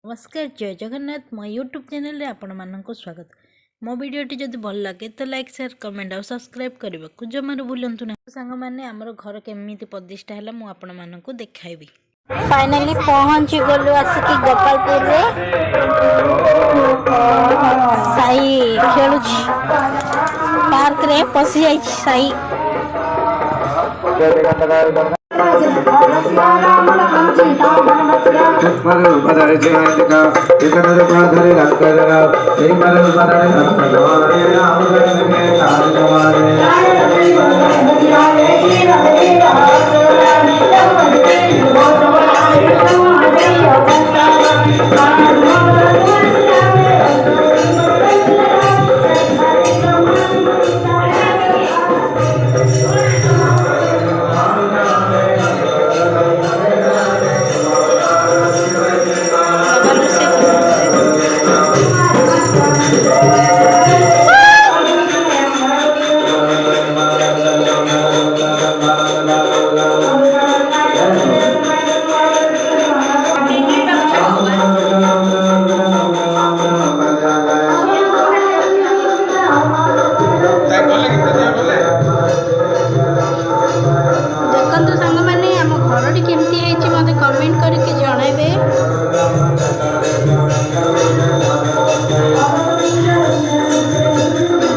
नमस्कार जय जगन्नाथ मो यूट्यूब चैनल आपण मानक स्वागत। मो वीडियोटी जदि भल लगे तो लाइक शेयर कमेंट और सब्सक्राइब करने को जमार भूलु ना। सांग मैंने आमर घर केमी प्रतिष्ठा है मुझे आपण मानक देखाइबी। फाइनली पहुंची गलु आसिक गोपालपुर रे साई खेलु पार्क रे पसी जाई साई देखो सांग मैंने आम घर केमती मत कमेंट करके जनइबे।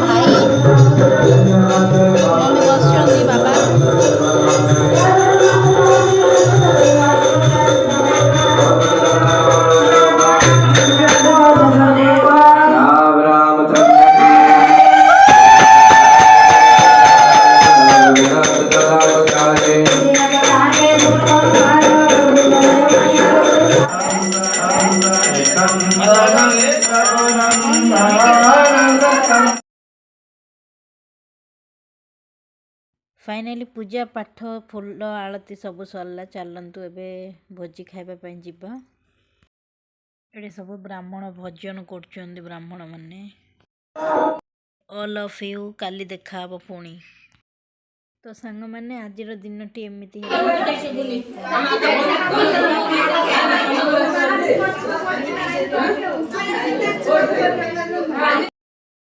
भाई मम्मी बस बाबा फाइनाली पूजा पाठ फूल आलती सब सरला। चलतु एबे भोजी खाइबा जीवा। ये सब ब्राह्मण भजन कर ब्राह्मण माने। ऑल ऑफ यू काली देखा पुणी। तो सांग मैंने आज दिन टी एमती